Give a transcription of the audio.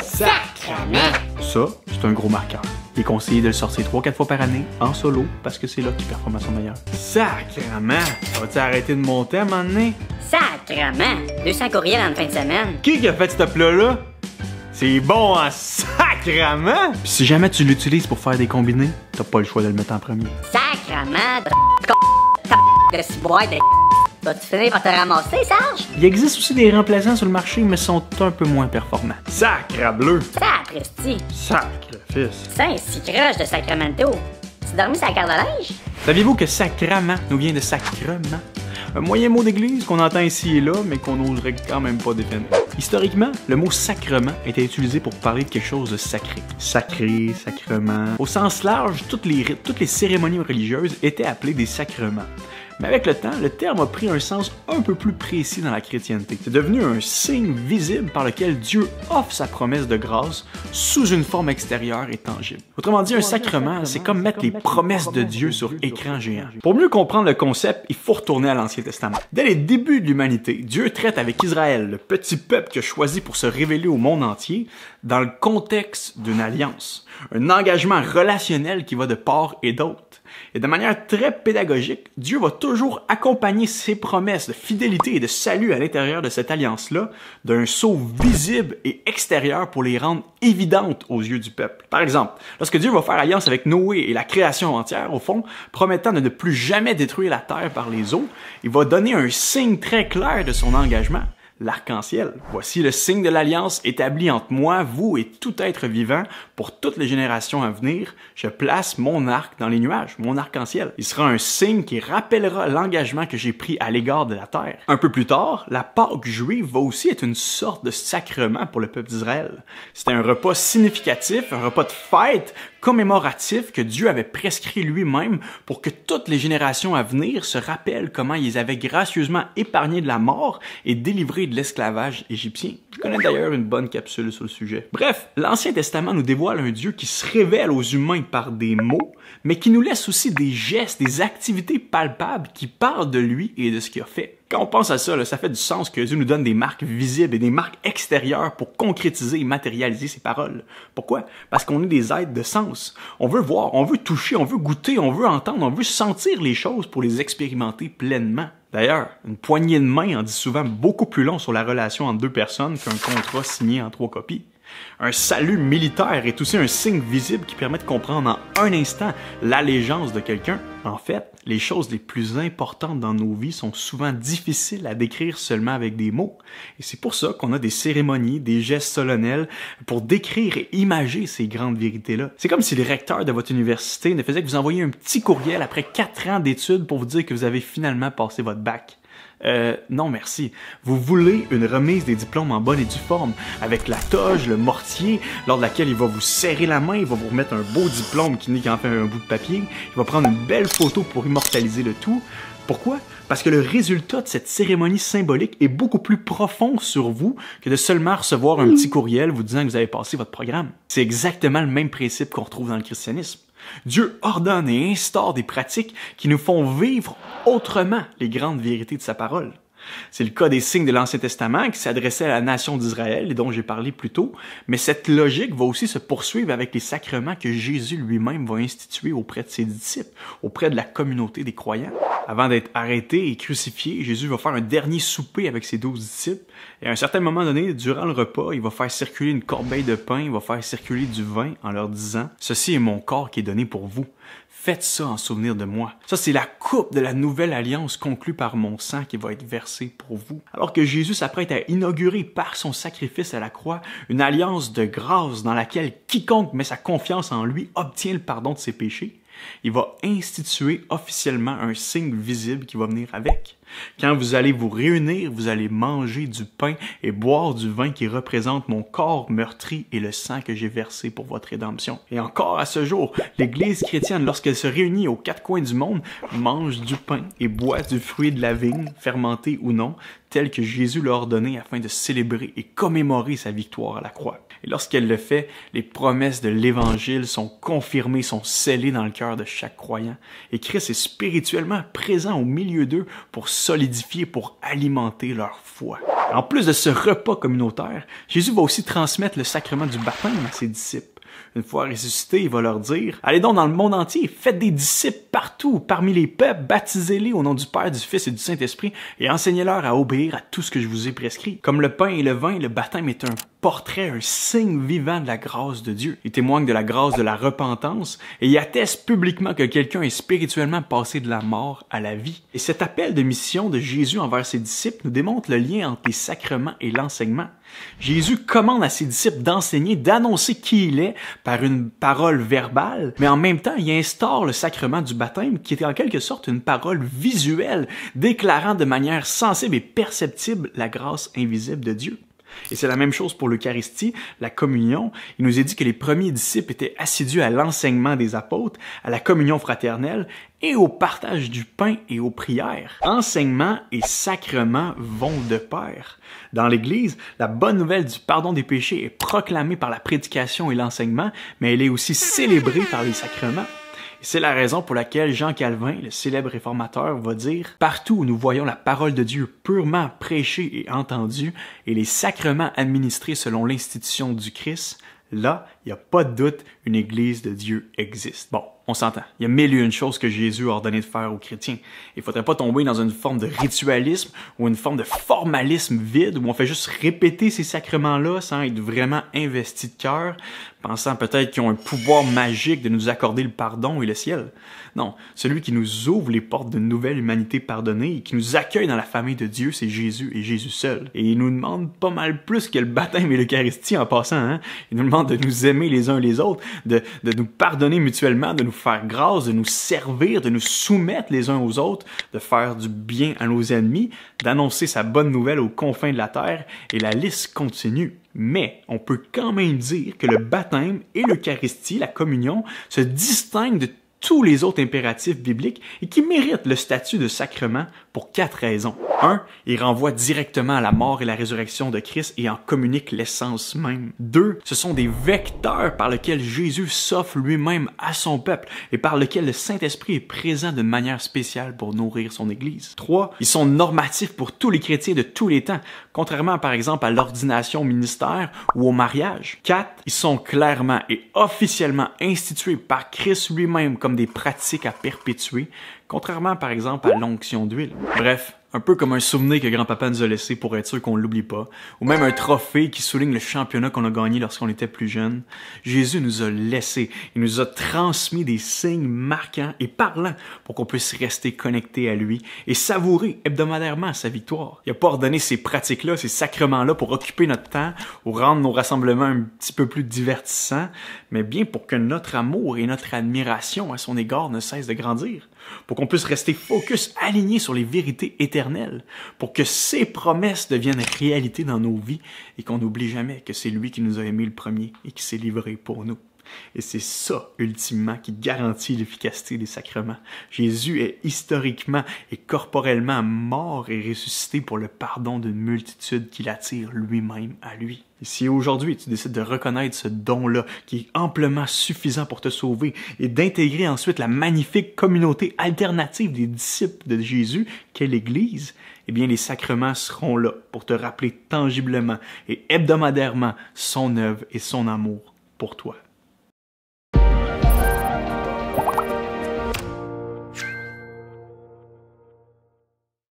Sacrement! Ça, c'est un gros marqueur. Il est conseillé de le sortir 3-4 fois par année, en solo, parce que c'est là qu'il performe à son meilleur. Sacrement! Vas-tu arrêter de monter à un moment donné? Sacrement! 200 courriels en fin de semaine. Qui a fait ce plat-là? C'est bon en sacrement! Puis si jamais tu l'utilises pour faire des combinés, t'as pas le choix de le mettre en premier. Sacrement! De ciboire de vas-tu finir par te ramasser, Serge? Il existe aussi des remplaçants sur le marché, mais sont un peu moins performants. Sacre bleu! Sapristi! Sacrifice! Saint-si croche de Sacramento! Tu dormi sur la carte de linge? Saviez-vous que sacrament nous vient de sacrement? Un moyen mot d'église qu'on entend ici et là, mais qu'on n'oserait quand même pas définir. Historiquement, le mot sacrement était utilisé pour parler de quelque chose de sacré. Sacré, sacrement. Au sens large, toutes les rites, toutes les cérémonies religieuses étaient appelées des sacrements. Mais avec le temps, le terme a pris un sens un peu plus précis dans la chrétienté. C'est devenu un signe visible par lequel Dieu offre sa promesse de grâce sous une forme extérieure et tangible. Autrement dit, un sacrement, c'est comme mettre les promesses de Dieu sur écran géant. Pour mieux comprendre le concept, il faut retourner à l'Ancien Testament. Dès les débuts de l'humanité, Dieu traite avec Israël, le petit peuple qu'il a choisi pour se révéler au monde entier, dans le contexte d'une alliance, un engagement relationnel qui va de part et d'autre. Et de manière très pédagogique, Dieu va toujours accompagner ses promesses de fidélité et de salut à l'intérieur de cette alliance-là d'un sceau visible et extérieur pour les rendre évidentes aux yeux du peuple. Par exemple, lorsque Dieu va faire alliance avec Noé et la création entière, au fond, promettant de ne plus jamais détruire la terre par les eaux, il va donner un signe très clair de son engagement. L'arc-en-ciel. Voici le signe de l'alliance établi entre moi, vous et tout être vivant pour toutes les générations à venir. Je place mon arc dans les nuages, mon arc-en-ciel. Il sera un signe qui rappellera l'engagement que j'ai pris à l'égard de la terre. Un peu plus tard, la Pâque juive va aussi être une sorte de sacrement pour le peuple d'Israël. C'était un repas significatif, un repas de fête commémoratif que Dieu avait prescrit lui-même pour que toutes les générations à venir se rappellent comment ils avaient gracieusement épargné de la mort et délivré de l'esclavage égyptien. Je connais d'ailleurs une bonne capsule sur le sujet. Bref, l'Ancien Testament nous dévoile un Dieu qui se révèle aux humains par des mots, mais qui nous laisse aussi des gestes, des activités palpables qui parlent de lui et de ce qu'il a fait. Quand on pense à ça, là, ça fait du sens que Dieu nous donne des marques visibles et des marques extérieures pour concrétiser et matérialiser ses paroles. Pourquoi? Parce qu'on est des êtres de sens. On veut voir, on veut toucher, on veut goûter, on veut entendre, on veut sentir les choses pour les expérimenter pleinement. D'ailleurs, une poignée de main en dit souvent beaucoup plus long sur la relation entre deux personnes qu'un contrat signé en 3 copies. Un salut militaire est aussi un signe visible qui permet de comprendre en un instant l'allégeance de quelqu'un. En fait, les choses les plus importantes dans nos vies sont souvent difficiles à décrire seulement avec des mots. Et c'est pour ça qu'on a des cérémonies, des gestes solennels pour décrire et imager ces grandes vérités-là. C'est comme si le recteur de votre université ne faisait que vous envoyer un petit courriel après 4 ans d'études pour vous dire que vous avez finalement passé votre bac. Non merci. Vous voulez une remise des diplômes en bonne et due forme, avec la toge, le mortier, lors de laquelle il va vous serrer la main, il va vous remettre un beau diplôme qui n'est qu'en fait un bout de papier, il va prendre une belle photo pour immortaliser le tout. Pourquoi? Parce que le résultat de cette cérémonie symbolique est beaucoup plus profond sur vous que de seulement recevoir un petit courriel vous disant que vous avez passé votre programme. C'est exactement le même principe qu'on retrouve dans le christianisme. Dieu ordonne et instaure des pratiques qui nous font vivre autrement les grandes vérités de sa parole. C'est le cas des signes de l'Ancien Testament qui s'adressaient à la nation d'Israël et dont j'ai parlé plus tôt, mais cette logique va aussi se poursuivre avec les sacrements que Jésus lui-même va instituer auprès de ses disciples, auprès de la communauté des croyants. Avant d'être arrêté et crucifié, Jésus va faire un dernier souper avec ses 12 disciples et à un certain moment donné, durant le repas, il va faire circuler une corbeille de pain, il va faire circuler du vin en leur disant « Ceci est mon corps qui est donné pour vous. Faites ça en souvenir de moi. » Ça, c'est la coupe de la nouvelle alliance conclue par mon sang qui va être versé pour vous. Alors que Jésus s'apprête à inaugurer par son sacrifice à la croix une alliance de grâce dans laquelle quiconque met sa confiance en lui obtient le pardon de ses péchés, il va instituer officiellement un signe visible qui va venir avec. Quand vous allez vous réunir, vous allez manger du pain et boire du vin qui représente mon corps meurtri et le sang que j'ai versé pour votre rédemption. Et encore à ce jour, l'Église chrétienne, lorsqu'elle se réunit aux 4 coins du monde, mange du pain et boit du fruit de la vigne, fermenté ou non, tel que Jésus l'a ordonné afin de célébrer et commémorer sa victoire à la croix. Et lorsqu'elle le fait, les promesses de l'Évangile sont confirmées, sont scellées dans le cœur de chaque croyant. Et Christ est spirituellement présent au milieu d'eux pour solidifier, pour alimenter leur foi. En plus de ce repas communautaire, Jésus va aussi transmettre le sacrement du baptême à ses disciples. Une fois ressuscité, il va leur dire « Allez donc dans le monde entier, faites des disciples partout, parmi les peuples, baptisez-les au nom du Père, du Fils et du Saint-Esprit, et enseignez-leur à obéir à tout ce que je vous ai prescrit. » Comme le pain et le vin, le baptême est un portrait, un signe vivant de la grâce de Dieu. Il témoigne de la grâce de la repentance et il atteste publiquement que quelqu'un est spirituellement passé de la mort à la vie. Et cet appel de mission de Jésus envers ses disciples nous démontre le lien entre les sacrements et l'enseignement. Jésus commande à ses disciples d'enseigner, d'annoncer qui il est par une parole verbale, mais en même temps, il instaure le sacrement du baptême qui est en quelque sorte une parole visuelle, déclarant de manière sensible et perceptible la grâce invisible de Dieu. Et c'est la même chose pour l'Eucharistie, la communion. Il nous est dit que les premiers disciples étaient assidus à l'enseignement des apôtres, à la communion fraternelle et au partage du pain et aux prières. Enseignement et sacrement vont de pair. Dans l'Église, la bonne nouvelle du pardon des péchés est proclamée par la prédication et l'enseignement, mais elle est aussi célébrée par les sacrements. C'est la raison pour laquelle Jean Calvin, le célèbre réformateur, va dire « Partout où nous voyons la parole de Dieu purement prêchée et entendue et les sacrements administrés selon l'institution du Christ, là, il n'y a pas de doute, une Église de Dieu existe. » Bon, on s'entend. Il y a mille et une choses que Jésus a ordonné de faire aux chrétiens. Il ne faudrait pas tomber dans une forme de ritualisme ou une forme de formalisme vide où on fait juste répéter ces sacrements-là sans être vraiment investi de cœur, pensant peut-être qu'ils ont un pouvoir magique de nous accorder le pardon et le ciel. Non, celui qui nous ouvre les portes d'une nouvelle humanité pardonnée et qui nous accueille dans la famille de Dieu, c'est Jésus et Jésus seul. Et il nous demande pas mal plus que le baptême et l'Eucharistie en passant, hein? Il nous demande de nous aimer les uns les autres, de nous pardonner mutuellement, de nous faire grâce, de nous servir, de nous soumettre les uns aux autres, de faire du bien à nos ennemis, d'annoncer sa bonne nouvelle aux confins de la terre, et la liste continue. Mais on peut quand même dire que le baptême et l'Eucharistie, la communion, se distinguent de tous les autres impératifs bibliques et qui méritent le statut de sacrement pour 4 raisons. 1. Il renvoie directement à la mort et la résurrection de Christ et en communique l'essence même. 2. Ce sont des vecteurs par lesquels Jésus s'offre lui-même à son peuple et par lesquels le Saint-Esprit est présent d'une manière spéciale pour nourrir son Église. 3. Ils sont normatifs pour tous les chrétiens de tous les temps, contrairement par exemple à l'ordination au ministère ou au mariage. 4. Ils sont clairement et officiellement institués par Christ lui-même comme des pratiques à perpétuer, contrairement par exemple à l'onction d'huile. Bref, un peu comme un souvenir que grand-papa nous a laissé pour être sûr qu'on l'oublie pas, ou même un trophée qui souligne le championnat qu'on a gagné lorsqu'on était plus jeune. Jésus nous a laissé, il nous a transmis des signes marquants et parlants pour qu'on puisse rester connecté à lui et savourer hebdomadairement sa victoire. Il n'a pas ordonné ces pratiques-là, ces sacrements-là pour occuper notre temps ou rendre nos rassemblements un petit peu plus divertissants, mais bien pour que notre amour et notre admiration à son égard ne cessent de grandir, pour qu'on puisse rester focus, aligné sur les vérités éternelles, pour que ses promesses deviennent réalité dans nos vies et qu'on n'oublie jamais que c'est lui qui nous a aimés le premier et qui s'est livré pour nous. Et c'est ça, ultimement, qui garantit l'efficacité des sacrements. Jésus est historiquement et corporellement mort et ressuscité pour le pardon d'une multitude qui l'attire lui-même à lui. Et si aujourd'hui tu décides de reconnaître ce don-là, qui est amplement suffisant pour te sauver, et d'intégrer ensuite la magnifique communauté alternative des disciples de Jésus, qu'est l'Église, eh bien les sacrements seront là pour te rappeler tangiblement et hebdomadairement son œuvre et son amour pour toi.